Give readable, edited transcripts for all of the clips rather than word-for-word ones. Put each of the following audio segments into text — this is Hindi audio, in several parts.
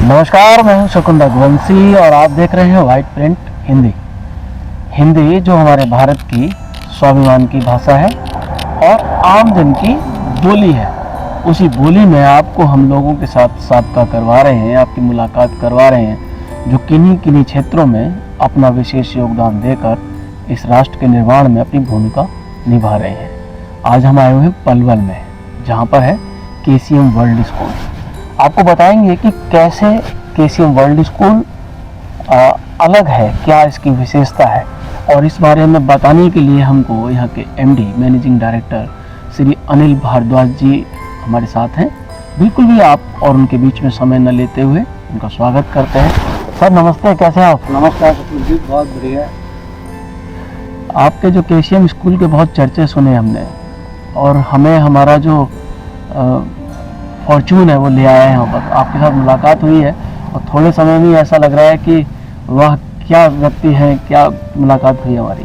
नमस्कार, मैं हूं शकुन रघुवंशी और आप देख रहे हैं वाइट प्रिंट हिंदी। हिंदी जो हमारे भारत की स्वाभिमान की भाषा है और आम जन की बोली है, उसी बोली में आपको हम लोगों के साथ साबका करवा रहे हैं, आपकी मुलाकात करवा रहे हैं जो किन्हीं किन्हीं क्षेत्रों में अपना विशेष योगदान देकर इस राष्ट्र के निर्माण में अपनी भूमिका निभा रहे हैं। आज हम आए हुए हैं पलवल में, जहाँ पर है KCM वर्ल्ड स्कूल। आपको बताएंगे कि कैसे KCM वर्ल्ड स्कूल अलग है, क्या इसकी विशेषता है, और इस बारे में बताने के लिए हमको यहाँ के MD managing director Shri Anil Bhardwaj ji हमारे साथ हैं। बिल्कुल भी आप और उनके बीच में समय न लेते हुए उनका स्वागत करते हैं। सर नमस्ते, कैसे हैं आप? नमस्कार शकुन जी, बहुत बढ़िया। आपके जो KCM स्कूल के बहुत चर्चे सुने हमने, और हमें हमारा जो फॉर्चून है वो ले आया है यहाँ पर। आपके साथ मुलाकात हुई है और थोड़े समय में ऐसा लग रहा है कि वह क्या व्यक्ति हैं, क्या मुलाकात हुई हमारी।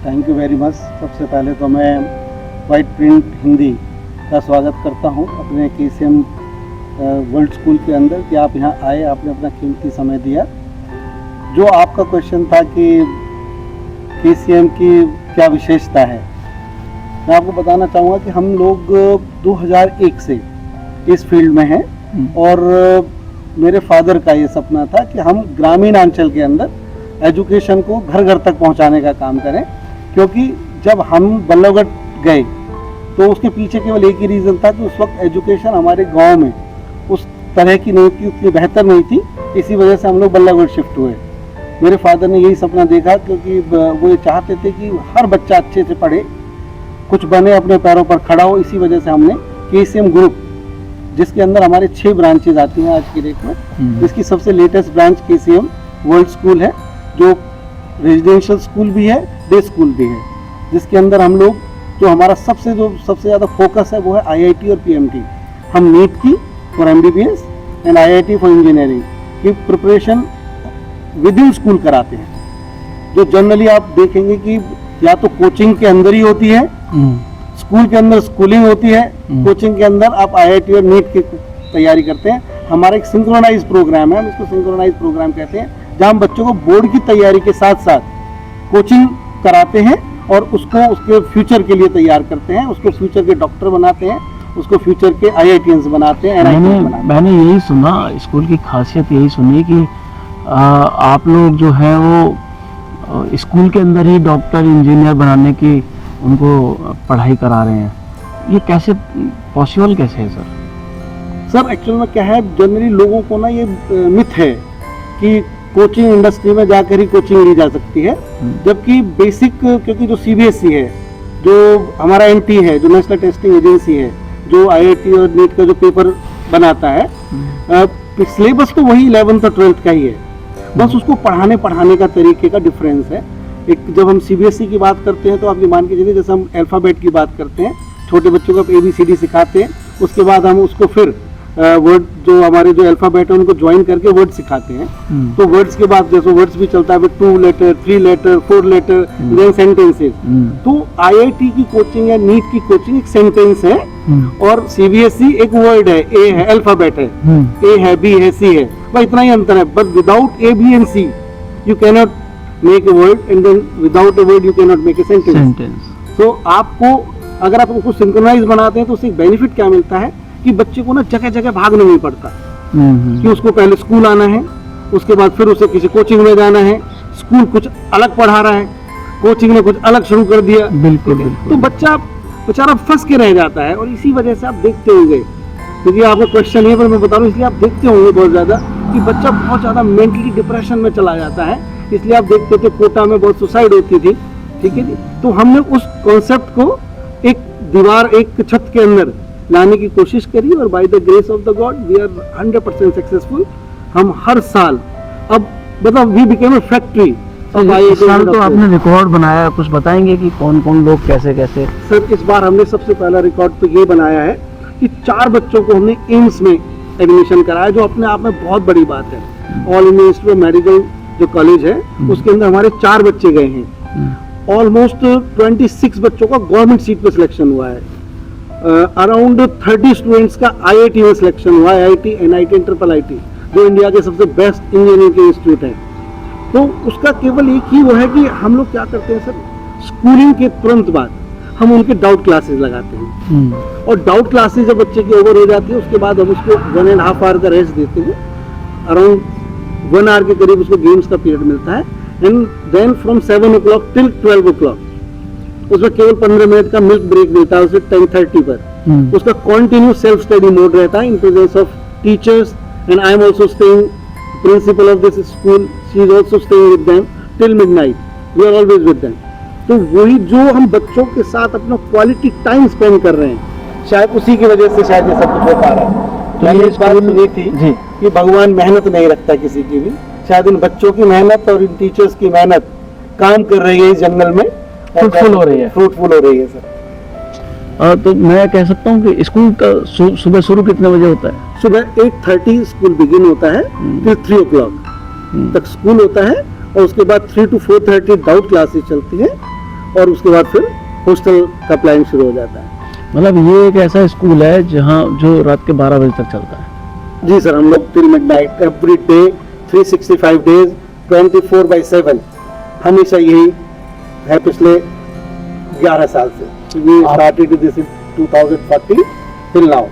Thank you very much. सबसे पहले तो मैं वाइट प्रिंट हिंदी का स्वागत करता हूँ अपने KCM वर्ल्ड स्कूल के अंदर कि आप यहाँ आए, आपने अपना कीमती समय दिया। जो आपका क्वेश्चन था कि KCM की क्या विशेषता है, मैं आपको बताना चाहूँगा कि हम लोग 2001 से इस फील्ड में हैं और मेरे फादर का ये सपना था कि हम ग्रामीण अंचल के अंदर एजुकेशन को घर घर तक पहुंचाने का काम करें। क्योंकि जब हम बल्लभगढ़ गए तो उसके पीछे केवल एक ही रीज़न था कि उस वक्त एजुकेशन हमारे गांव में उस तरह की नहीं थी, उतनी बेहतर नहीं थी। इसी वजह से हम लोग बल्लभगढ़ शिफ्ट हुए। मेरे फादर ने यही सपना देखा क्योंकि वो ये चाहते थे कि हर बच्चा अच्छे से पढ़े, कुछ बने, अपने पैरों पर खड़ा हो। इसी वजह से हमने KCM ग्रुप, जिसके अंदर हमारे 6 ब्रांचेज आती हैं आज की डेट में, इसकी सबसे latest branch KCM world school है, जो रेजिडेंशियल स्कूल भी है, डे स्कूल भी है, जिसके अंदर हम लोग जो हमारा सबसे ज़्यादा फोकस है वो है IIT और PMT। हम नीट की for MBBS and IIT for engineering की प्रिपरेशन विद इन स्कूल कराते हैं। जो जनरली आप देखेंगे कि या तो कोचिंग के अंदर ही होती है, स्कूल के अंदर स्कूलिंग होती है, कोचिंग के अंदर आप IIT और नीट की तैयारी करते हैं। हमारा एक सिंक्रोनाइज प्रोग्राम है, हम इसको सिंक्रोनाइज प्रोग्राम कहते हैं, जहाँ हम बच्चों को बोर्ड की तैयारी के साथ साथ कोचिंग कराते हैं और उसको उसके फ्यूचर के लिए तैयार करते हैं, उसको फ्यूचर के डॉक्टर बनाते हैं, उसको फ्यूचर के IITians बनाते हैं, NITians बनाते हैं। मैंने यही सुना, स्कूल की खासियत यही सुनी कि आप लोग जो है वो स्कूल के अंदर ही डॉक्टर इंजीनियर बनाने की उनको पढ़ाई करा रहे हैं। ये कैसे पॉसिबल कैसे है सर? सर एक्चुअल में क्या है, जनरली लोगों को ना ये मिथ है कि कोचिंग इंडस्ट्री में जाकर ही कोचिंग ली जा सकती है, जबकि बेसिक, क्योंकि जो CBSE है, जो हमारा NT है, जो नेशनल टेस्टिंग एजेंसी है, जो IIT और नीट का जो पेपर बनाता है, सिलेबस तो वही 11th और 12th का ही है, बस उसको पढ़ाने का तरीके का डिफरेंस है। एक जब हम CBSE की बात करते हैं तो आप ये मान के चलिए, जैसे हम अल्फ़ाबेट की बात करते हैं, छोटे बच्चों को ABCD सिखाते हैं, उसके बाद हम उसको फिर वर्ड, जो हमारे जो अल्फ़ाबेट है उनको ज्वाइन करके वर्ड सिखाते हैं। तो वर्ड्स के बाद जैसे वर्ड्स भी चलता है 2 letter, 3 letter, 4 letter, then sentences. तो IIT की कोचिंग या नीट की कोचिंग एक सेंटेंस है और CBSE एक वर्ड है, A है, अल्फ़ाबेट है, A है, B है, C है, बस इतना ही अंतर है। But without A, B and C you cannot make a word, and then without a word you cannot make a sentence. So आपको अगर आप उसको सिंक्रोनाइज बनाते हैं तो उससे एक बेनिफिट क्या मिलता है कि बच्चे को ना जगह जगह भागना नहीं पड़ता कि उसको पहले स्कूल आना है, उसके बाद फिर उसे किसी कोचिंग में जाना है, स्कूल कुछ अलग पढ़ा रहा है, कोचिंग ने कुछ अलग शुरू कर दिया। बिल्कुल। तो बच्चा बेचारा फंस के रह जाता है। और इसी वजह से आप देखते होंगे, क्योंकि आपका क्वेश्चन है पर मैं बता रहा हूँ, इसलिए आप देखते होंगे बहुत ज़्यादा कि बच्चा बहुत ज़्यादा मेंटली डिप्रेशन में चला जाता है। इसलिए आप देखते थे कोटा में बहुत सुसाइड होती थी, ठीक है जी। तो हमने उस कॉन्सेप्ट को एक दीवार, एक छत के अंदर लाने की कोशिश करी और by the grace of the god we are 100% successful. हम हर साल अब मतलब वी बिकेम अ फैक्ट्री। इस साल तो आपने रिकॉर्ड बनाया, कुछ बताएंगे कि कौन कौन लोग कैसे कैसे? सर इस बार हमने सबसे पहला रिकॉर्ड तो ये बनाया है कि 4 बच्चों को हमने एम्स में एडमिशन कराया, जो अपने आप में बहुत बड़ी बात है। All India institute of medical जो कॉलेज है उसके अंदर हमारे 4 बच्चे गए हैं। ऑलमोस्ट 26 बच्चों का गवर्नमेंट सीट पे सिलेक्शन हुआ है। अराउंड 30 स्टूडेंट्स का IIT में सिलेक्शन हुआ है, IIT, NIT, ट्रिपल IT। जो इंडिया के सबसे बेस्ट इंजीनियरिंग के इंस्टीट्यूट है। तो उसका केवल एक ही वो है कि हम लोग क्या करते हैं सर, स्कूलिंग के तुरंत बाद हम उनके डाउट क्लासेस लगाते हैं, और डाउट क्लासेस जब बच्चे की ओवर हो जाती है उसके बाद हम उसको 1.5 आवर का रेस्ट देते हैं, अराउंड 1 आवर के करीब उसको गेम्स का पीरियड मिलता है, and then from 7 o'clock till 12 o'clock उसमें केवल 15 मिनट का मिल्क ब्रेक मिलता है उसे 10:30 पर। उसका कंटिन्यू सेल्फ स्टडी मोड रहता है in presence of teachers, and I am also staying principal of this school, she is also staying with them till midnight, we are always with them. तो वही जो हम बच्चों के साथ अपना क्वालिटी टाइम स्पेंड कर रहे हैं, शायद उसी की वजह से शायद ये सब कुछ हो पा रहा है। तो मैंने इस बात सुनी थी कि भगवान मेहनत नहीं रखता किसी की भी, शायद इन बच्चों की मेहनत और इन टीचर्स की मेहनत काम कर रही है इस जंगल में, फ्रूटफुल हो रही है, फ्रूटफुल हो रही है सर। तो मैं कह सकता हूँ कि स्कूल का सुबह शुरू कितने बजे होता है? सुबह 8:30 स्कूल बिगिन होता है, फिर 3 o'clock तक स्कूल होता है, और उसके बाद 3 to 4:30 डाउट क्लासेस चलती है, और उसके बाद फिर हॉस्टल का प्लान शुरू हो जाता है। मतलब ये एक ऐसा स्कूल है जहाँ जो रात के 12 बजे तक चलता है? जी सर, हम लोग till midnight every day 365 days 24/7 हमेशा यही है पिछले 11 साल से। We started this in 2014 till now.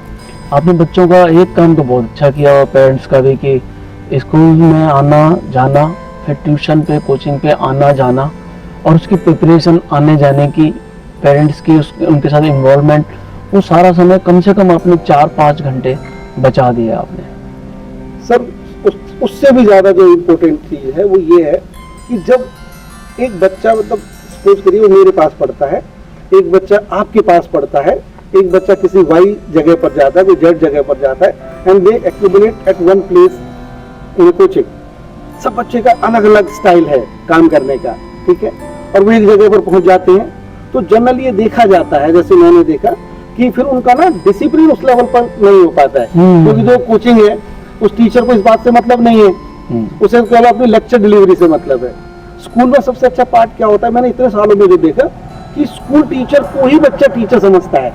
आपने बच्चों का एक काम तो बहुत अच्छा किया और पेरेंट्स का भी, कि स्कूल में आना जाना, फिर ट्यूशन पे कोचिंग पे आना जाना, और उसकी प्रिपरेशन आने जाने की, पेरेंट्स की उनके साथ इन्वॉल्वमेंट, वो सारा समय कम से कम आपने 4-5 घंटे बचा दिया आपने। सर उससे भी ज़्यादा जो इम्पोर्टेंट चीज़ है वो ये है कि जब एक बच्चा, मतलब सपोज करिए वो मेरे पास पढ़ता है, एक बच्चा आपके पास पढ़ता है, एक बच्चा किसी वाई जगह पर जाता है, कोई जेड जगह पर जाता है, and they accumulate at one place in coaching. सब बच्चे का अलग अलग स्टाइल है काम करने का, ठीक है, और वो एक जगह पर पहुंच जाते हैं, तो जनरली ये देखा जाता है, जैसे मैंने देखा कि फिर उनका ना डिसिप्लिन उस लेवल पर नहीं हो पाता है, क्योंकि जो कोचिंग है उस टीचर को इस बात से मतलब नहीं है, उसे केवल अपनी लेक्चर डिलीवरी से मतलब है। स्कूल में सबसे अच्छा पार्ट क्या होता है, मैंने इतने सालों में जो देखा कि स्कूल टीचर को ही बच्चा टीचर समझता है,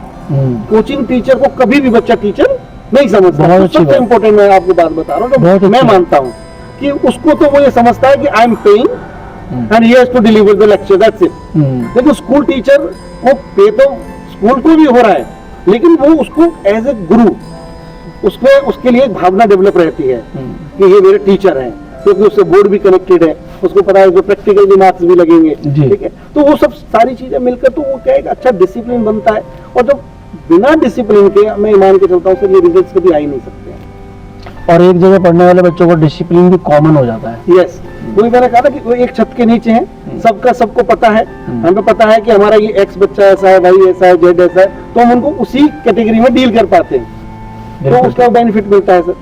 कोचिंग टीचर को कभी भी बच्चा टीचर नहीं समझता। तो सबसे इम्पोर्टेंट मैं आपको बात बता रहा हूँ, तो मैं मानता हूँ कि उसको तो वो ये समझता है कि I am paying and he has to deliver the lecture, that's it. लेकिन स्कूल टीचर को पे तो स्कूल को भी हो रहा है, लेकिन वो उसको एज ए गुरु, उसके लिए एक भावना डेवलप रहती है कि ये मेरे टीचर हैं, क्योंकि उससे बोर्ड भी कनेक्टेड है, उसको पता है कि प्रैक्टिकल के मार्क्स भी लगेंगे, ठीक है। तो वो सब सारी चीजें मिलकर तो वो क्या एक अच्छा डिसिप्लिन बनता है, और जब बिना डिसिप्लिन के मैं मान के चलता हूँ सर ये रिजल्ट्स कभी आ ही नहीं सकते हैं। और एक जगह पढ़ने वाले बच्चों को डिसिप्लिन भी कॉमन हो जाता है। यस, वही मैंने कहा ना कि वो एक छत के नीचे हैं, सबका सबको पता है, हमें पता है कि हमारा ये एक्स बच्चा ऐसा है, वाई ऐसा है, जेड ऐसा है, तो हम उनको उसी कैटेगरी में डील कर पाते हैं, तो उसका बेनिफिट मिलता है सर।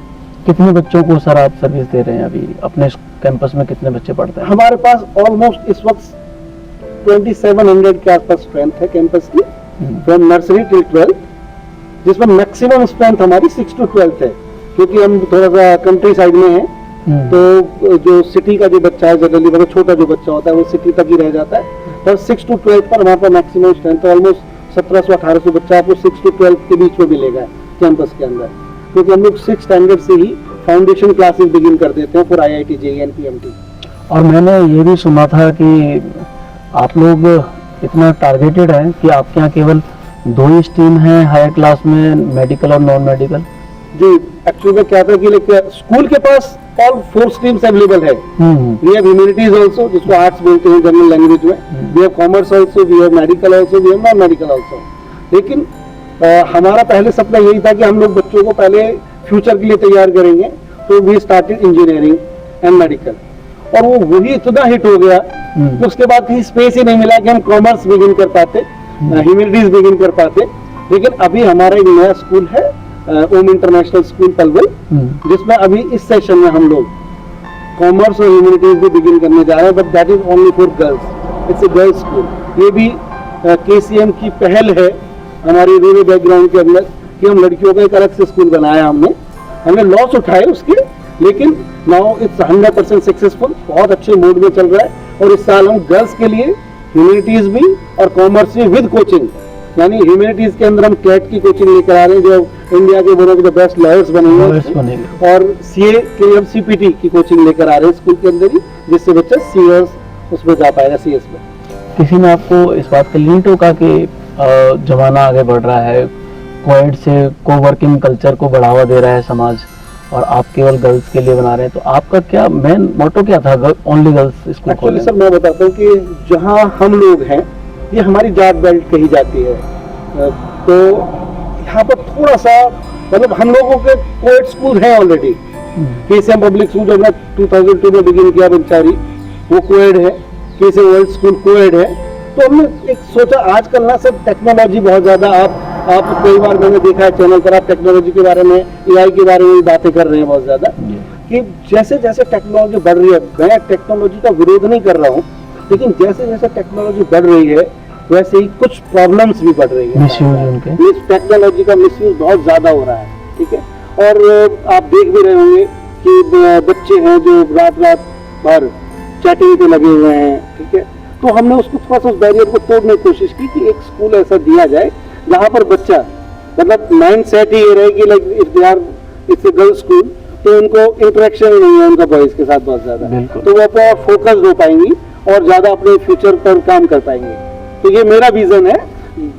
कितने बच्चों को सर आप सर्विस दे रहे हैं अभी अपने कैंपस में? कितने बच्चे पढ़ते हैं? हमारे पास ऑलमोस्ट इस वक्त 2700 के आसपास स्ट्रेंथ है कैंपस की, फ्रॉम नर्सरी टिल 12, जिसमें मैक्सिमम स्ट्रेंथ हमारी 6 to 12 है, क्योंकि हम थोड़ा सा कंट्री साइड में है, तो जो सिटी का जो बच्चा है जनरली मतलब छोटा जो बच्चा होता है वो सिटी तक ही रह जाता है, तो 6 to 12 पर हमारे पास मैक्सिमम स्ट्रेंथ है। ऑलमोस्ट 1700-1800 बच्चा आपको 6 to 12 के बीच में मिलेगा कैंपस के अंदर, क्योंकि हम लोग 6 स्टैंडर्ड से ही फाउंडेशन क्लासेस बिगिन कर देते हैं for IIT JEE and PMT। और मैंने ये भी सुना था कि आप लोग इतना टारगेटेड हैं कि आपके यहाँ केवल 2 ही स्ट्रीम है हायर क्लास में, मेडिकल और नॉन मेडिकल। जी, एक्चुअली में क्या था कि स्कूल के पास ऑल 4 स्ट्रीम्स अवेलेबल है। वी हैव ह्यूमैनिटीज आल्सो, जिसको आर्ट्स बोलते हैं जनरल लैंग्वेज में, we have commerce also, we have medical also, we have non medical also. लेकिन हमारा पहले सपना यही था कि हम लोग बच्चों को पहले फ्यूचर के लिए तैयार करेंगे, तो we started engineering and medical, और वो वही इतना हिट हो गया कि उसके बाद कहीं स्पेस ही नहीं मिला कि हम कॉमर्स बिगिन कर पाते, ह्यूमैनिटीज बिगिन कर पाते। लेकिन अभी हमारा एक नया स्कूल है ओम इंटरनेशनल स्कूल पलवल, जिसमें अभी इस सेशन में हम लोग कॉमर्स और ह्यूमैनिटीज भी बिगिन करने जा रहे हैं, but that is only for girls, it's a girls school. ये भी KCM की पहल है हमारे रूरल बैकग्राउंड के अंदर कि हम लड़कियों का एक अलग से स्कूल बनाया, हमने लॉस उठाए उसके, लेकिन नाउ इट्स 100% सक्सेसफुल, बहुत अच्छे मूड में चल रहा है। और इस साल हम गर्ल्स के लिए ह्यूमैनिटीज भी और कॉमर्स भी विद कोचिंग यानी ह्यूमैनिटीज के अंदर हम कैट की कोचिंग लेकर आ रहे हैं, जो इंडिया के one of the best lawyers बनेंगे, और सीए के हम सीपीटी की कोचिंग लेकर आ रहे हैं स्कूल के अंदर ही, जिससे बच्चा सीएस उसमें जा पाएगा, सीएस में। किसी ने आपको इस बात के लिए टोका कि जमाना आगे बढ़ रहा है, कोएड से कोवर्किंग कल्चर को बढ़ावा दे रहा है समाज, और आप केवल गर्ल्स के लिए बना रहे हैं, तो आपका क्या मेन मोटो क्या था ओनली गर्ल्स स्कूल खोलने? एक्चुअली सर मैं बताता हूँ कि जहाँ हम लोग हैं ये हमारी जाट बेल्ट कही जाती है, तो यहाँ पर थोड़ा सा मतलब हम लोगों के कोएड स्कूल हैं ऑलरेडी। केसीएम पब्लिक स्कूल जो हमने 2002 में बिगिन किया बंचारी, वो कोएड है। केसीएम वर्ल्ड स्कूल कोएड है। तो हमने एक सोचा आजकल ना सब टेक्नोलॉजी बहुत ज़्यादा, आप कई बार मैंने देखा है चैनल पर, आप टेक्नोलॉजी के बारे में, एआई के बारे में बातें कर रहे हैं बहुत ज़्यादा, कि जैसे जैसे टेक्नोलॉजी बढ़ रही है, मैं टेक्नोलॉजी का विरोध नहीं कर रहा हूँ, लेकिन जैसे जैसे टेक्नोलॉजी बढ़ रही है वैसे ही कुछ प्रॉब्लम्स भी बढ़ रही है। मिसयूज टेक्नोलॉजी का मिसयूज बहुत ज़्यादा हो रहा है, ठीक है। और आप देख भी रहे होंगे कि बच्चे हैं जो रात रात भर चैटिंग पे लगे हुए हैं, ठीक है। तो हमने उसको थोड़ा सा उस बैरियर को तोड़ने की कोशिश की कि एक स्कूल ऐसा दिया जाए जहाँ पर बच्चा मतलब माइंड सेट ही ये रहे कि like if they are it's a girls school, तो उनको इंटरेक्शन नहीं है उनका बॉयज के साथ बहुत ज्यादा, तो वो अपना फोकस्ड हो पाएंगी और ज्यादा अपने फ्यूचर पर काम कर पाएंगे। तो ये मेरा विजन है।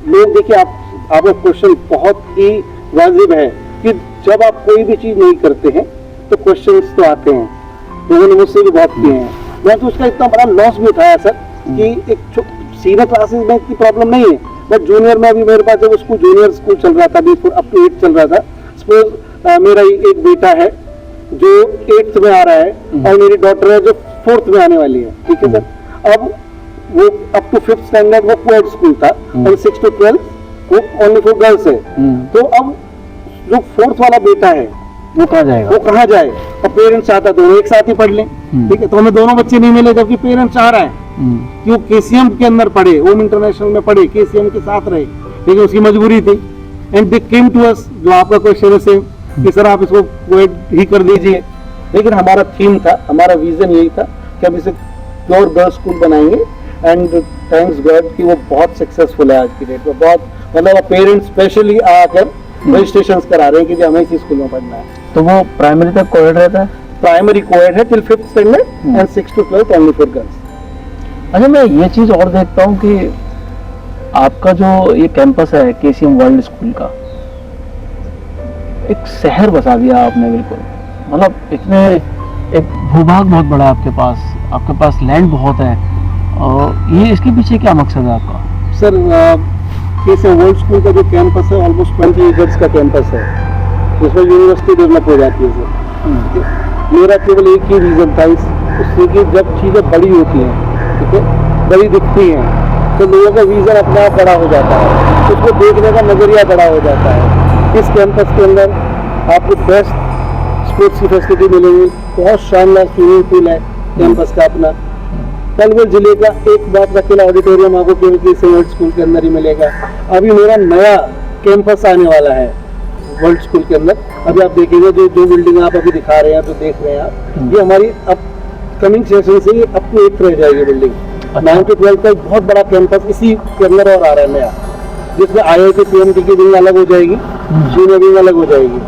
लोग देखिए, आपका क्वेश्चन बहुत ही वाजिब है कि जब आप कोई भी चीज नहीं करते हैं तो क्वेश्चंस तो आते हैं, लोगों ने मुझसे भी बात किए हैं। मैं तो उसका इतना बड़ा लॉस भी उठाया सर कि एक सीनियर क्लासेस में इतनी प्रॉब्लम नहीं है, बट जूनियर में अभी मेरे पास जब उसको जूनियर स्कूल चल रहा था, अभी अप टू 8 चल रहा था। सपोज मेरा एक बेटा है जो 8th में आ रहा है और मेरी डॉटर है जो 4th में आने वाली है, ठीक है सर। अब वो अप टू 5th स्टैंडर्ड वो कोएड स्कूल था और 6 to 12 वो ओनली फॉर गर्ल्स है। तो अब जो 4th वाला बेटा है वो कहाँ जाएगा, वो कहाँ जाए? और पेरेंट्स चाहता दोनों एक साथ ही पढ़ लें, ठीक है। तो हमें दोनों बच्चे नहीं मिले, जबकि पेरेंट्स चाह रहा है कि वो केसीएम के अंदर पढ़े, ओम इंटरनेशनल में पढ़े, केसीएम के साथ रहे, लेकिन उसकी मजबूरी थी। And they came to us, जो आपका क्वेश्चन है सेम, कि सर आप इसको कोएड ही कर दीजिए। लेकिन हमारा थीम था, हमारा विजन यही था कि हम इसे प्योर गर्ल्स स्कूल बनाएंगे। एंड थैंक्स गॉड कि वो बहुत सक्सेसफुल है आज की डेट में। बहुत मतलब पेरेंट्स स्पेशली आकर रजिस्ट्रेशन करा रहे हैं कि हमें इसी स्कूल में पढ़ना है। तो वो प्राइमरी तक कोएड रहता है? प्राइमरी कोएड है till 5th standard and 6 to 12 only for girls. अच्छा, मैं ये चीज और देखता हूँ कि आपका जो ये कैंपस है केसीएम वर्ल्ड स्कूल का, एक शहर बसा दिया आपने बिल्कुल। मतलब इतने एक भूभाग बहुत बड़ा है आपके पास लैंड बहुत है, और ये इसके पीछे क्या मकसद है आपका? सर केसीएम वर्ल्ड स्कूल का जो कैंपस है ऑलमोस्ट 20 एकर्स का कैंपस है, जिसमें यूनिवर्सिटी डेवलप हो जाती है सर। मेरा केवल एक ही रीजन था उससे कि जब चीज़ें बड़ी होती हैं, ठीक है, बड़ी दिखती हैं, तो लोगों का विजन अपने आप बड़ा हो जाता है, उसको देखने का नज़रिया बड़ा हो जाता है। इस कैंपस के अंदर आपको बेस्ट स्पोर्ट्स की फैसिलिटी मिलेगी, बहुत शानदार स्विमिंग पूल है कैंपस का अपना। पलवल जिले का एक बात अकेला ऑडिटोरियम आपको केवल केसीएम वर्ल्ड स्कूल के अंदर ही मिलेगा। अभी मेरा नया कैंपस आने वाला है वर्ल्ड स्कूल के अंदर। अभी आप देखेंगे जो बिल्डिंग आप अभी दिखा रहे हैं, जो देख रहे हैं आप, ये हमारी अपकमिंग सेशन से ये अप टू 8th रह जाएगी बिल्डिंग। 9 to 12 का एक बहुत बड़ा कैंपस इसी के अंदर और आ रहा है नया, जिसमें IIT PMT की विंग अलग हो जाएगी, जूनियर विंग अलग हो जाएगी।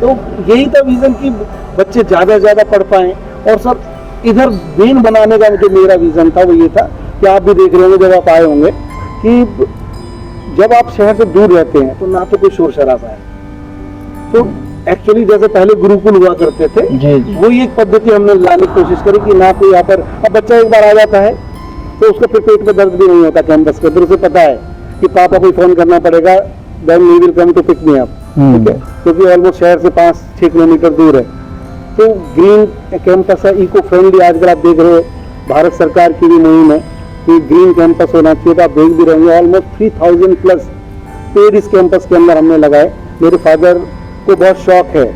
तो यही था विजन कि बच्चे ज़्यादा से ज़्यादा पढ़ पाएँ। और सर इधर वेन बनाने का जो मेरा विजन था वो ये था कि आप भी देख रहे होंगे जब आप आए होंगे कि जब आप शहर से दूर रहते हैं तो ना तो कोई शोर शराबा है, तो एक्चुअली जैसे पहले गुरुकुल हुआ करते थे वही एक पद्धति हमने लाने की कोशिश करी कि ना कोई यहाँ पर, अब बच्चा एक बार आ जाता है तो उसका फिर पेट में दर्द भी नहीं होता कैंपस के, फिर उसे पता है कि पापा को फोन करना पड़ेगा, then he will come to pick me up, ठीक है, क्योंकि ऑलमोस्ट शहर से 5-6 किलोमीटर दूर है। तो ग्रीन कैंपस है, इको फ्रेंडली। आजकल आप देख रहे हो भारत सरकार की भी मुहिम है कि ग्रीन कैंपस होना चाहिए, तो आप देख भी रहेंगे ऑलमोस्ट 3000 प्लस पेड़ इस कैंपस के अंदर हमने लगाए। मेरे फादर को बहुत शौक है,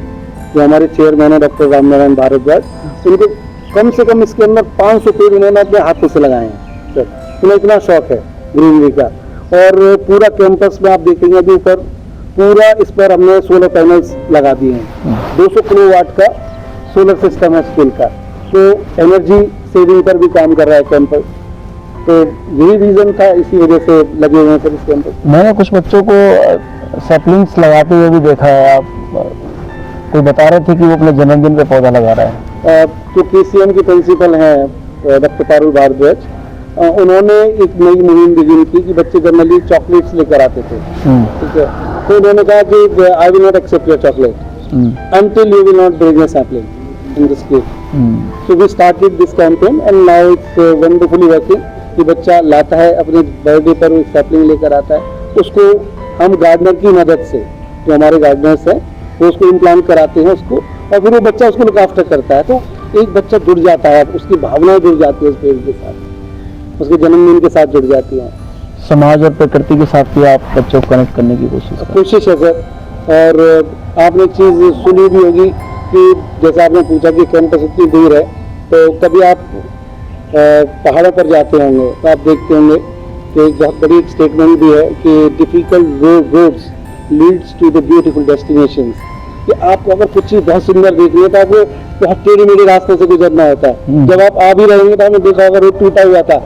जो हमारे चेयरमैन है डॉक्टर रामनारायण भारद्वाज, उनको कम से कम इसके अंदर 500 पेड़ उन्होंने अपने हाथों से लगाए हैं सर, उन्हें इतना शौक है ग्रीनरी का। और पूरा कैंपस में आप देखेंगे अभी ऊपर पूरा इस पर हमने सोलर पैनल्स लगा दिए हैं। 200 किलोवाट का सोलर सिस्टम है स्कूल का, तो एनर्जी सेविंग पर भी काम कर रहा है कैंपस। तो यही रीज़न था, इसी वजह से लगे हुए हैं सर इस कैंपस। मैंने कुछ बच्चों को सैपलिंग्स लगाते हुए भी देखा है। आप कोई बता रहे थे कि वो अपने जन्मदिन पे पौधा लगा रहा है। जो KCM के प्रिंसिपल हैं डॉक्टर पारुल भारद्वाज, उन्होंने एक नई मुहिम बिगिन की कि बच्चे जनरली चॉकलेट्स लेकर आते थे, ठीक है, तो उन्होंने कहा कि I will not accept your chocolate until you will not bring a sapling in this case. So we started this campaign and now it's wonderfully working. कि बच्चा लाता है अपने बर्थडे पर एक सैपलिंग लेकर आता है, उसको हम गार्डनर की मदद से, जो हमारे गार्डनर्स हैं, वो उसको इम्प्लांट कराते हैं उसको, और फिर वो बच्चा उसको लुक आफ्टर करता है। तो एक बच्चा जुड़ जाता है, उसकी भावनाएं जुड़ जाती है उस पेड़ के साथ, उसके जन्मदिन के साथ जुड़ जाती हैं। समाज और प्रकृति के साथ भी आप बच्चों को कनेक्ट करने की कोशिश है सर। और आपने एक चीज़ सुनी भी होगी कि जैसे आपने पूछा कि कैंपस इतनी दूर है, तो कभी आप पहाड़ों पर जाते होंगे तो आप देखते होंगे कि एक बहुत बड़ी स्टेटमेंट भी है कि difficult roads leads to the beautiful destinations. कि आपको अगर कुछ चीज़ बहुत सुंदर देखनी है तो आपको बहुत टेढ़े मेढ़े रास्ते से गुजरना होता है। जब आप आ भी रहेंगे तो आपने देखा होगा रोड टूटा हुआ था,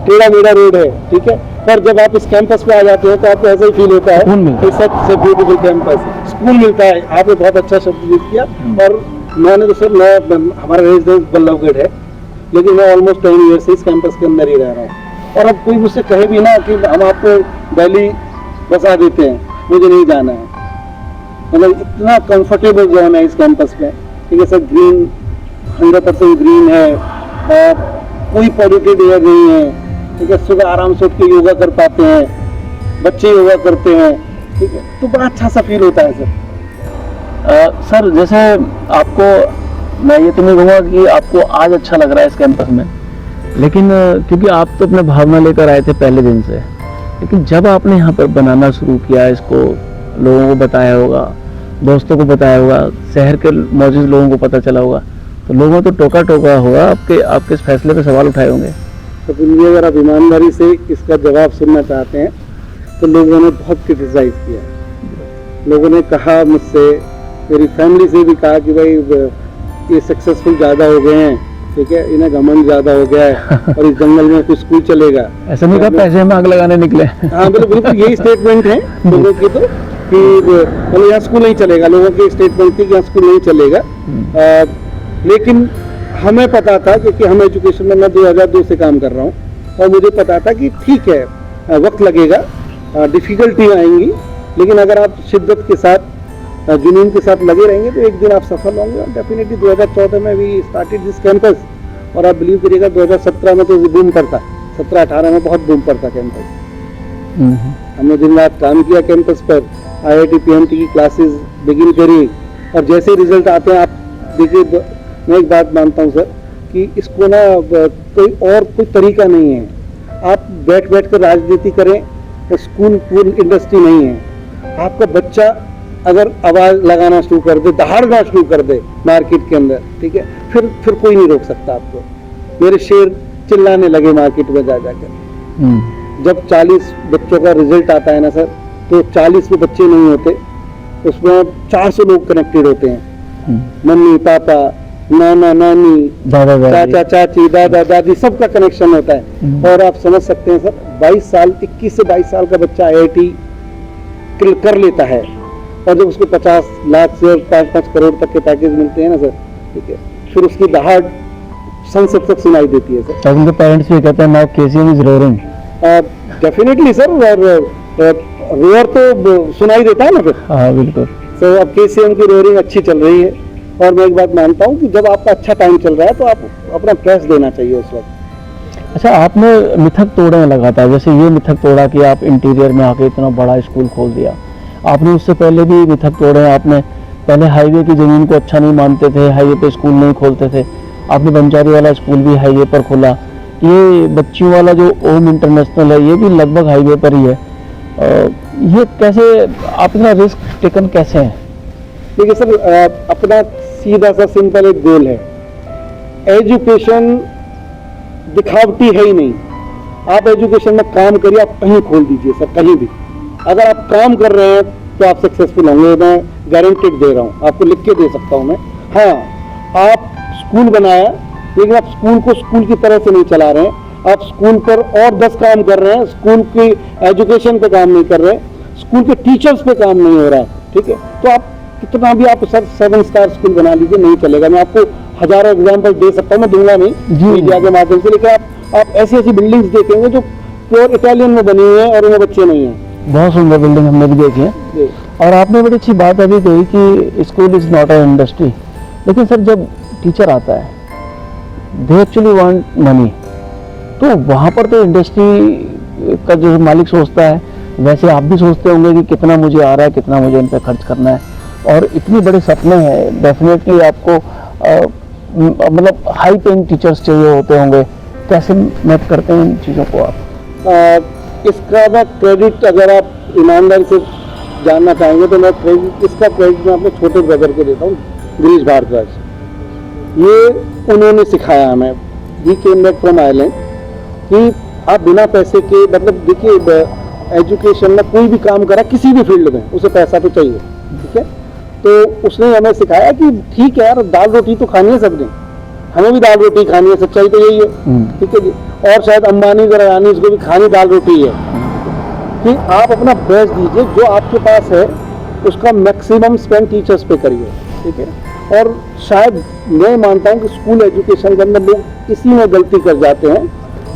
टेढ़ा मेढ़ा रोड है, ठीक है, पर जब आप इस कैंपस पे आ जाते हैं तो आपको ऐसा ही फील होता है सच से ब्यूटीफुल कैंपस, सुकून मिलता है। आपने बहुत अच्छा शब्द यूज किया। और मैंने तो सर, मैं हमारा रेजिडेंस बल्लभगढ़ है, लेकिन मैं ऑलमोस्ट 10 ईयर से इस कैंपस के अंदर ही रह रहा हूँ। और अब कोई मुझसे कहे भी ना कि हम आपको दिल्ली बसा देते हैं, मुझे नहीं जाना है, मतलब इतना कंफर्टेबल जोन है इस कैंपस में, ठीक है सर। ग्रीन 100% ग्रीन है, और कोई पॉल्यूटेड एयर नहीं है, ठीक है। सुबह आराम से उठ के योगा कर पाते हैं, बच्चे योगा करते हैं, ठीक है, तो बड़ा अच्छा सा फील होता है सर। सर जैसे आपको, मैं ये तो नहीं कहूँगा कि आपको आज अच्छा लग रहा है इस कैंपस में, लेकिन क्योंकि आप तो अपने भावना लेकर आए थे पहले दिन से, लेकिन जब आपने यहाँ पर बनाना शुरू किया, इसको लोगों को बताया होगा, दोस्तों को बताया होगा, शहर के मौजूद लोगों को पता चला होगा, तो लोगों तो टोका होगा, आपके इस फैसले पे सवाल उठाए होंगे। तो दुनिया अगर आप ईमानदारी से इसका जवाब सुनना चाहते हैं तो लोगों ने बहुत क्रिटिसाइज किया। लोगों ने कहा मुझसे, मेरी फैमिली से भी कहा कि भाई ये सक्सेसफुल ज़्यादा हो गए हैं, ठीक है, इन्हें घमंड ज़्यादा हो गया है, और इस जंगल में कुछ स्कूल चलेगा। ऐसा नहीं कहा पैसे में आग लगाने निकले। हाँ बिल्कुल, यही स्टेटमेंट है लोगों की, तो कि मतलब यहाँ स्कूल नहीं चलेगा। लोगों की स्टेटमेंट थी कि यहाँ स्कूल नहीं चलेगा। लेकिन हमें पता था, क्योंकि हम एजुकेशन में, मैं 2002 से काम कर रहा हूँ, और मुझे पता था कि ठीक है, वक्त लगेगा, डिफ़िकल्टी आएंगी, लेकिन अगर आप शिद्दत के साथ, जुनून के साथ लगे रहेंगे तो एक दिन आप सफल होंगे। और डेफिनेटली 2014 में भी स्टार्टेड दिस कैंपस, और आप बिलीव करिएगा 2017 में तो बूम पर था, 17-18 में बहुत बूम पर था कैंपस। हमने दिन रात काम किया कैंपस पर, IIT PMT की क्लासेस बिगिन करी, और जैसे रिजल्ट आते हैं, आप देखिए, मैं एक बात मानता हूँ सर कि इसको ना कोई तरीका नहीं है। आप बैठ कर राजनीति करें, तो स्कूल इंडस्ट्री नहीं है। आपका बच्चा अगर आवाज़ लगाना शुरू कर दे, दहाड़ना शुरू कर दे मार्केट के अंदर, ठीक है, फिर कोई नहीं रोक सकता आपको। मेरे शेर चिल्लाने लगे मार्केट में जा जाकर। जब 40 बच्चों का रिजल्ट आता है ना सर, तो 40 में बच्चे नहीं होते, उसमें 400 लोग कनेक्टेड होते हैं। मम्मी पापा, नाना नानी, चाचा चाची, दादा दादी, सबका कनेक्शन होता है। और आप समझ सकते हैं सर, 21 से 22 साल का बच्चा IIT कर लेता है, और जब उसको 50 लाख से 5-5 करोड़ तक के पैकेज मिलते हैं ना सर, ठीक है, फिर उसकी दहाड़ संसद तक सुनाई देती है सर। तो उनके पेरेंट्स भी कहते हैं now KCM is roaring. Definitely sir, और रोअर तो सुनाई देता है ना फिर। हाँ बिल्कुल। तो अब KCM की रोअरिंग अच्छी चल रही है, और मैं एक बात मानता हूँ कि जब आपका अच्छा टाइम चल रहा है तो आप अपना बेस्ट देना चाहिए उस वक्त। अच्छा, आपने मिथक तोड़ने लगा था, जैसे ये मिथक तोड़ा कि आप इंटीरियर में आके इतना बड़ा स्कूल खोल दिया। आपने उससे पहले भी मिथक तोड़े। आपने पहले हाईवे की ज़मीन को अच्छा नहीं मानते थे, हाईवे पे स्कूल नहीं खोलते थे। आपने बंजारी वाला स्कूल भी हाईवे पर खोला। ये बच्चियों वाला जो ओम इंटरनेशनल है, ये भी लगभग हाईवे पर ही है। ये कैसे आप इतना रिस्क टेकन कैसे हैं? देखिए सर, अपना सीधा सा सिंपल एक गोल है। एजुकेशन दिखावटी है ही नहीं। आप एजुकेशन में काम करिए, आप कहीं खोल दीजिए सर, कहीं भी। अगर आप काम कर रहे हैं तो आप सक्सेसफुल होंगे, मैं गारंटेड दे रहा हूँ, आपको लिख के दे सकता हूँ मैं। हाँ, आप स्कूल बनाया, लेकिन आप स्कूल को स्कूल की तरह से नहीं चला रहे हैं, आप स्कूल पर और 10 काम कर रहे हैं, स्कूल की एजुकेशन पे काम नहीं कर रहे, स्कूल के टीचर्स पे काम नहीं हो रहा है, ठीक है। तो आप कितना भी आप सर 7 स्टार स्कूल बना लीजिए, नहीं चलेगा। मैं आपको हजारों एग्जाम्पल दे सकता हूँ, मैं दूंगा नहीं मीडिया के माध्यम से, लेकिन आप ऐसी ऐसी बिल्डिंग्स देखेंगे जो प्योर इटालियन में बनी हुई है और उनमें बच्चे नहीं हैं। बहुत सुंदर बिल्डिंग हमने भी देखी है। और आपने बड़ी अच्छी बात अभी कही कि school is not a industry, लेकिन सर जब टीचर आता है दे एक्चुअली वांट मनी, तो वहाँ पर तो इंडस्ट्री का जो मालिक सोचता है वैसे आप भी सोचते होंगे कि कितना मुझे आ रहा है, कितना मुझे इन पर खर्च करना है, और इतनी बड़े सपने हैं, डेफिनेटली आपको मतलब हाई पेइंग टीचर्स चाहिए होते होंगे। कैसे मैप करते हैं इन चीज़ों को आप? इसका ना क्रेडिट अगर आप ईमानदारी से जानना चाहेंगे तो मैं इसका क्रेडिट मैं अपने छोटे ब्रदर को देता हूँ, गिरीश भारद्वाज। ये उन्होंने सिखाया हमें, we came back from Ireland, कि आप बिना पैसे के, मतलब देखिए एजुकेशन में कोई भी काम करा किसी भी फील्ड में उसे पैसा तो चाहिए, ठीक है। तो उसने हमें सिखाया कि ठीक है यार, दाल रोटी तो खानी है सबने, हमें भी दाल रोटी खानी है, सच्चाई तो यही है, ठीक है जी। और शायद अंबानी अडानी इसको भी खानी दाल रोटी है, कि आप अपना बेस्ट दीजिए, जो आपके पास है उसका मैक्सिमम स्पेंड टीचर्स पे करिए, ठीक है। और शायद मैं मानता हूँ कि स्कूल एजुकेशन के अंदर लोग इसी में गलती कर जाते हैं,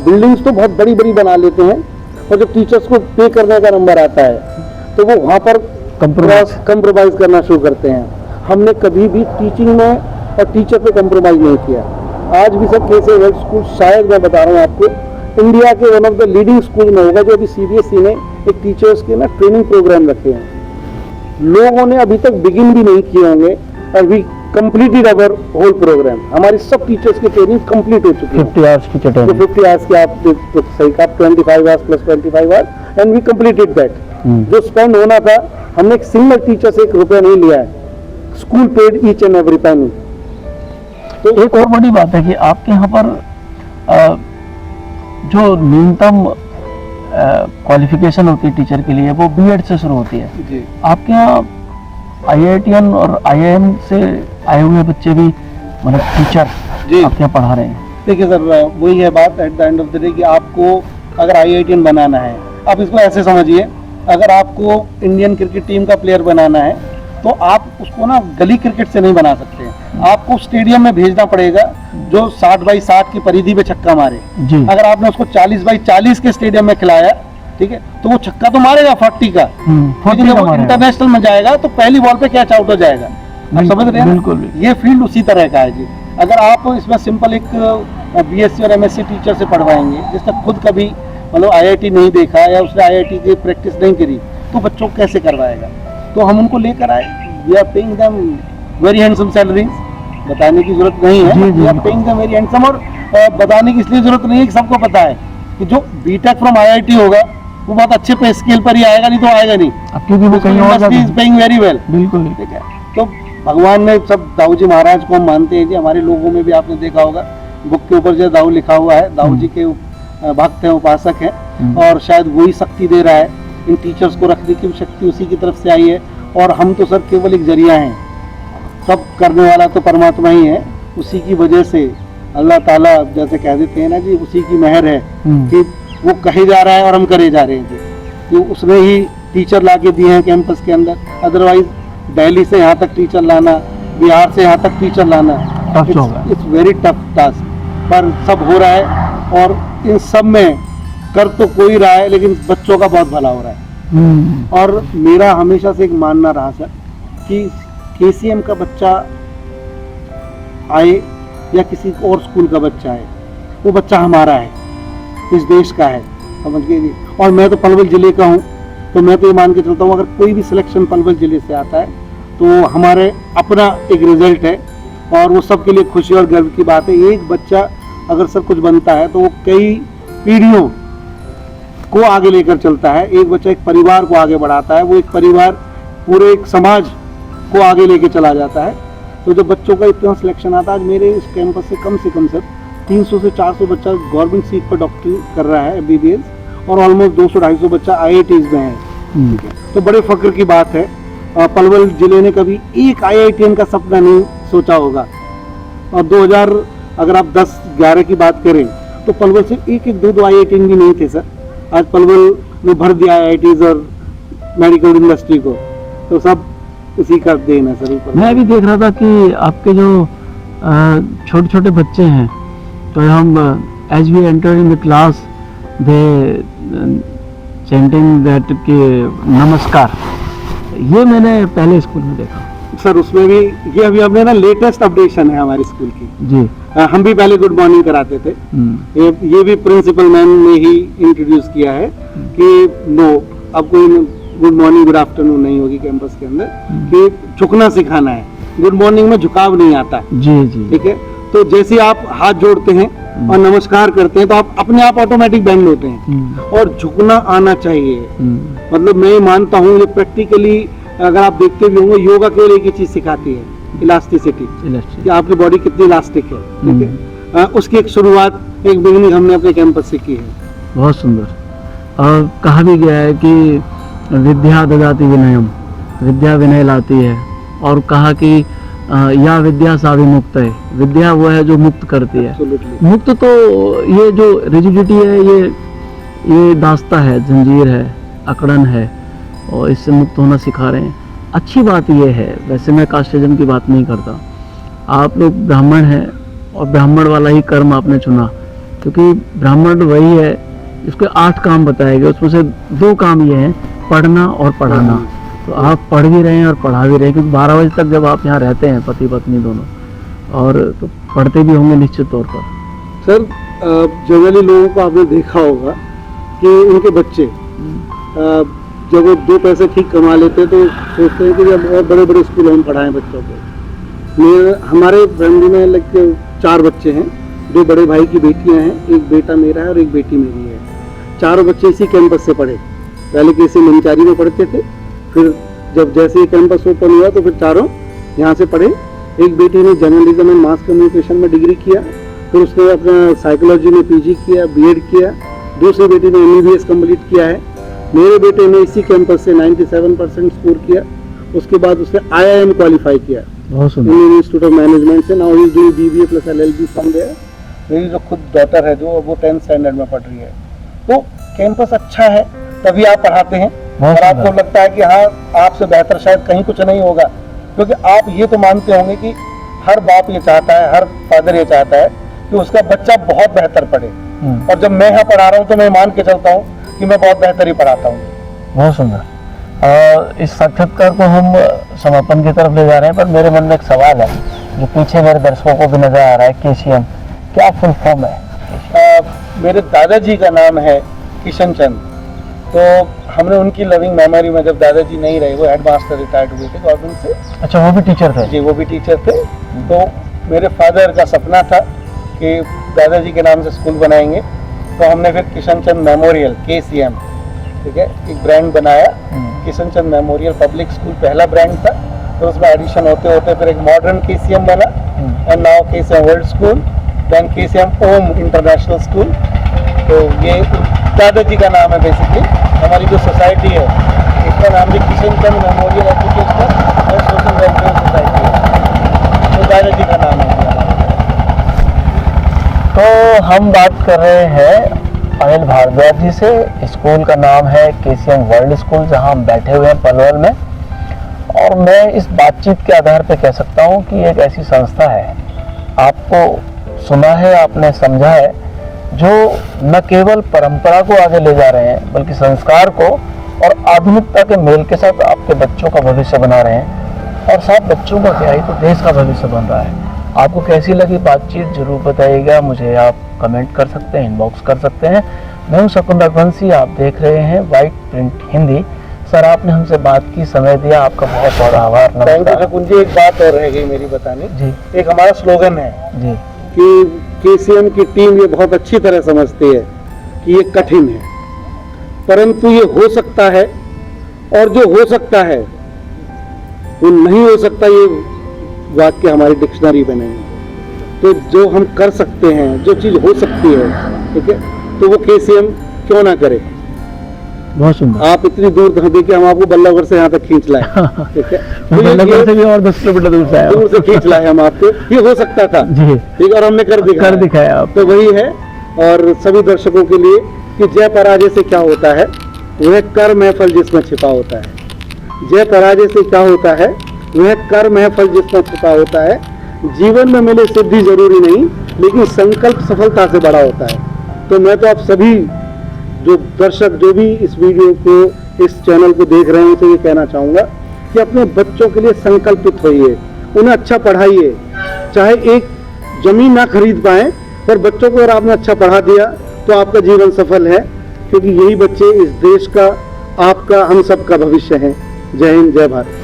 बिल्डिंग्स तो बहुत बड़ी बड़ी बना लेते हैं, और जब टीचर्स को पे करने का नंबर आता है तो वो वहाँ पर कंप्रोमाइज करना शुरू करते हैं। हमने कभी भी टीचिंग में और टीचर पे कंप्रोमाइज नहीं किया। आज भी सर केसे वर्ल्ड स्कूल, शायद मैं बता रहा हूँ आपको, इंडिया के one of the leading school में होगा, जो अभी सीबीएसई ने एक टीचर्स के ना ट्रेनिंग प्रोग्राम रखे हैं। लोगों ने अभी तक बिगिन भी नहीं किए होंगे, और we completed our whole program. हमारी सब टीचर्स की ट्रेनिंग कंप्लीट हो चुकी है। 50 आवर्स की ट्रेनिंग, 50 आवर्स की आप तो सही कहा, 25 hours plus 25 hours, and we completed that. जो स्पेंड होना था, हमने एक सिंगल टीचर से 1 रुपया नहीं लिया है, school paid each and every penny. तो एक और बड़ी बात है कि आपके यहाँ पर जो न्यूनतम क्वालिफिकेशन होती है टीचर के लिए वो बीएड से शुरू होती है जी। आपके यहाँ आईआईटीएन और आईआईएम से आए हुए बच्चे भी मतलब टीचर जी आपके यहाँ पढ़ा रहे हैं? देखिए सर, वही है बात at the end of the day कि आपको अगर आईआईटीएन बनाना है, आप इसको ऐसे समझिए, अगर आपको इंडियन क्रिकेट टीम का प्लेयर बनाना है तो आप उसको ना गली क्रिकेट से नहीं बना सकते, आपको स्टेडियम में भेजना पड़ेगा जो 60 बाई 60 की परिधि पे छक्का मारे जी। अगर आपने उसको 40 बाई 40 के स्टेडियम में खिलाया, ठीक है, तो वो छक्का तो मारेगा 40 का, लेकिन जब वो इंटरनेशनल में जाएगा तो पहली बॉल पे कैच आउट हो जाएगा। आप समझ रहे हैं? बिल्कुल। ये फील्ड उसी तरह का है जी। अगर आप इसमें सिंपल एक बीएससी और एमएससी टीचर से पढ़वाएंगे जिसने खुद कभी मतलब आईआईटी नहीं देखा या उसने आईआईटी की प्रैक्टिस नहीं करी, तो बच्चों को कैसे करवाएगा? तो हम उनको लेकर आए, we are paying them very handsome salaries, बताने की जरूरत नहीं है, we are paying them very handsome. और बताने की इसलिए जरूरत नहीं है कि सबको पता है कि जो बीटेक फ्रॉम आईआईटी होगा वो बहुत अच्छे पे स्केल पर ही आएगा, नहीं तो आएगा नहीं, क्योंकि वो कहीं और इज पेइंग वेरी वेल। बिल्कुल, ठीक है। तो भगवान ने सब, दाऊ जी महाराज को हम मानते हैं जी, हमारे लोगों में भी आपने देखा होगा बुक के ऊपर जो दाऊ लिखा हुआ है, दाऊ जी के भक्त हैं, उपासक हैं, और शायद वही शक्ति दे रहा है, इन टीचर्स को रखने की शक्ति उसी की तरफ से आई है, और हम तो सर केवल एक जरिया हैं, सब करने वाला तो परमात्मा ही है, उसी की वजह से अल्लाह ताला जैसे कह देते हैं ना जी, उसी की मेहर है कि वो कहे जा रहा है और हम करे जा रहे हैं जी, तो उसने ही टीचर ला के दिए हैं कैंपस के अंदर। अदरवाइज दिल्ली से यहाँ तक टीचर लाना, बिहार से यहाँ तक टीचर लाना, इट्स वेरी टफ टास्क, पर सब हो रहा है, और इन सब में कर तो कोई रहा है, लेकिन बच्चों का बहुत भला हो रहा है। और मेरा हमेशा से एक मानना रहा सर कि केसीएम का बच्चा आए या किसी और स्कूल का बच्चा आए, वो बच्चा हमारा है, इस देश का है, समझ गए जी। और मैं तो पलवल जिले का हूँ, तो मैं तो ये मान के चलता हूँ अगर कोई भी सिलेक्शन पलवल जिले से आता है तो हमारे अपना एक रिजल्ट है, और वो सबके लिए खुशी और गर्व की बात है। एक बच्चा अगर सर कुछ बनता है तो वो कई पीढ़ियों को आगे लेकर चलता है, एक बच्चा एक परिवार को आगे बढ़ाता है, वो एक परिवार पूरे एक समाज को आगे लेके चला जाता है। तो जब बच्चों का इतना सिलेक्शन आता है, आज मेरे इस कैंपस से कम सर 300 से 400 बच्चा गवर्नमेंट सीट पर डॉक्टरी कर रहा है, एमबीबीएस, और ऑलमोस्ट 200-250 बच्चा आईआईटीज में है, ठीक है। तो बड़े फक्र की बात है, पलवल जिले ने कभी एक आईआईटीएन का सपना नहीं सोचा होगा, और 2000 अगर आप 10-11 की बात करें तो पलवल से एक एक दो IIT भी नहीं थे सर। आज पलवल में भर दिया IITs और मेडिकल इंडस्ट्री को, तो सब उसी का देन है सर ऊपर। मैं अभी देख रहा था कि आपके जो छोटे छोटे बच्चे हैं, तो हम as we enter in the class they chanting that कि नमस्कार, ये मैंने पहले स्कूल में देखा सर। उसमें भी ये अभी हमने ना लेटेस्ट अपडेशन है हमारे स्कूल की जी। हम भी पहले गुड मॉर्निंग कराते थे, ये भी प्रिंसिपल मैम ने ही इंट्रोड्यूस किया है कि नो, अब कोई गुड मॉर्निंग गुड आफ्टरनून नहीं होगी कैंपस के अंदर, कि झुकना सिखाना है। गुड मॉर्निंग में झुकाव नहीं आता जी जी, ठीक है। तो जैसे आप हाथ जोड़ते हैं और नमस्कार करते हैं तो आप अपने आप ऑटोमेटिक बेंड होते हैं, और झुकना आना चाहिए। मतलब मैं मानता हूँ ये प्रैक्टिकली अगर आप देखते भी होंगे, योगा केवल एक ही चीज सिखाती है, इलास्टिसिटी, कि आपकी बॉडी कितनी इलास्टिक है, ठीक है। उसकी एक शुरुआत, एक बिगिनिंग हमने अपने कैंपस से की है। बहुत सुंदर। और कहा भी गया है कि विद्या ददाति विनयम, विद्या विनय लाती है, और कहा कि या विद्या सा भी मुक्त है, विद्या वो है जो मुक्त करती है। Absolutely. मुक्त तो ये जो रिजिडिटी है, ये दास्ता है, जंजीर है, अकड़न है, और इससे मुक्त होना सिखा रहे हैं। अच्छी बात ये है, वैसे मैं कास्टिज्म की बात नहीं करता, आप लोग ब्राह्मण हैं और ब्राह्मण वाला ही कर्म आपने चुना, क्योंकि ब्राह्मण वही है जिसको 8 काम बताए गए, उसमें से 2 काम ये हैं, पढ़ना और पढ़ाना। तो आप पढ़ भी रहे हैं और पढ़ा भी रहे हैं, क्योंकि 12 बजे तक जब आप यहाँ रहते हैं पति पत्नी दोनों, और तो पढ़ते भी होंगे निश्चित तौर पर। सर जनरली लोगों को आपने देखा होगा कि उनके बच्चे जब वो 2 पैसे ठीक कमा लेते हैं तो सोचते हैं कि जब और बड़े बड़े स्कूल हम पढ़ाएं बच्चों को। हमारे फैमिली में लाइक 4 बच्चे हैं, 2 बड़े भाई की बेटियां हैं, एक बेटा मेरा है और एक बेटी मेरी है। चारों बच्चे इसी कैंपस से पढ़े, पहले किसी मंचारी में पढ़ते थे, फिर जब जैसे ही कैंपस ओपन हुआ तो फिर चारों यहाँ से पढ़े। एक बेटी ने जर्नलिज्म एंड मास कम्युनिकेशन में डिग्री किया, फिर उसने अपना साइकोलॉजी में PG किया, B.Ed किया। दूसरी बेटी ने MBBS कंप्लीट किया है। मेरे बेटे ने इसी कैंपस से 97% स्कोर किया, उसके बाद उसने IIM क्वालिफाई किया, इंडियन इंस्टीट्यूट ऑफ मैनेजमेंट से। Now he is doing BBA plus LLB from there. मेरी जो खुद डॉटर है जो वो 10th स्टैंडर्ड में पढ़ रही है। तो कैंपस अच्छा है तभी आप पढ़ाते हैं, और आपको लगता है कि हाँ आपसे बेहतर शायद कहीं कुछ नहीं होगा, क्योंकि आप ये तो मानते होंगे कि हर बाप ये चाहता है, हर फादर ये चाहता है कि उसका बच्चा बहुत बेहतर पढ़े। और जब मैं यहाँ पढ़ा रहा हूँ तो मैं मान के चलता हूँ कि मैं बहुत बेहतर ही पढ़ाता हूँ। बहुत सुंदर। इस साक्षात्कार को हम समापन की तरफ ले जा रहे हैं, पर मेरे मन में एक सवाल है जो पीछे मेरे दर्शकों को भी नजर आ रहा है। KCM क्या फुल फॉर्म है? मेरे दादाजी का नाम है किशन चंद। तो हमने उनकी लविंग मेमोरी में, जब दादाजी नहीं रहे, वो हेडमास्टर रिटायर्ड हुए थे गवर्नमेंट से। अच्छा, वो भी टीचर थे? जी, वो भी टीचर थे। तो मेरे फादर का सपना था कि दादाजी के नाम से स्कूल बनाएंगे, तो हमने फिर किशन चंद मेमोरियल KCM, ठीक है, एक ब्रांड बनाया। Kishan Chand memorial public school पहला ब्रांड था, तो उसमें एडिशन होते होते फिर एक मॉडर्न KCM बना, and now KCM world school, then KCM Om international school. तो ये दादाजी का नाम है। बेसिकली हमारी जो सोसाइटी है इसका नाम भी Kishan Chand memorial educational and social welfare society है, तो दादाजी का नाम है। तो हम बात कर रहे हैं अनिल भारद्वाज जी से। स्कूल का नाम है KCM वर्ल्ड स्कूल, जहां हम बैठे हुए हैं पलवल में। और मैं इस बातचीत के आधार पर कह सकता हूं कि एक ऐसी संस्था है, आपको सुना है, आपने समझा है, जो न केवल परंपरा को आगे ले जा रहे हैं बल्कि संस्कार को और आधुनिकता के मेल के साथ आपके बच्चों का भविष्य बना रहे हैं। और साथ बच्चों का क्या ही तो देश का भविष्य बन रहा है। आपको कैसी लगी बातचीत जरूर बताइएगा, मुझे आप कमेंट कर सकते हैं, इनबॉक्स कर सकते हैं। मैं हूं शकुन रघुवंशी, आप देख रहे हैं व्हाइट प्रिंट हिंदी। सर, आपने हमसे बात की, समय दिया, आपका बहुत बहुत आभार। थैंक यू शकुन जी। एक बात और रह गई मेरी बताने जी। एक हमारा स्लोगन है जी कि KCM की टीम ये बहुत अच्छी तरह समझती है कि ये कठिन है, परंतु ये हो सकता है, और जो हो सकता है वो नहीं हो सकता, ये वाक्य हमारी डिक्शनरी में नहीं है। तो जो हम कर सकते हैं, जो चीज हो सकती है, ठीक है, तो वो KCM क्यों ना करे। बहुत सुंदर। आप इतनी दूर देखिए, हम आपको बल्लभगढ़ से यहाँ तक खींच लाए, ठीक है, तो बल्लभगढ़ से भी और 10 किलोमीटर दूर से खींच लाए हम आपको। ये हो सकता था जी, ठीक, और हमने कर दिखाया। आप। तो वही है और सभी दर्शकों के लिए कि जय पराजय से क्या होता है, वह कर्म है फल जिसमें छिपा होता है। जय पराजय से क्या होता है, वह कर्म है फल जिसमें छिपा होता है। जीवन में मिले सिद्धि जरूरी नहीं, लेकिन संकल्प सफलता से बड़ा होता है। तो मैं तो आप सभी जो दर्शक जो भी इस वीडियो को, इस चैनल को देख रहे हैं, उनसे ये कहना चाहूँगा कि अपने बच्चों के लिए संकल्पित होइए, उन्हें अच्छा पढ़ाइए। चाहे एक जमीन ना खरीद पाए, पर बच्चों को अगर आपने अच्छा पढ़ा दिया तो आपका जीवन सफल है, क्योंकि यही बच्चे इस देश का, आपका, हम सब का भविष्य है। जय हिंद, जय भारत।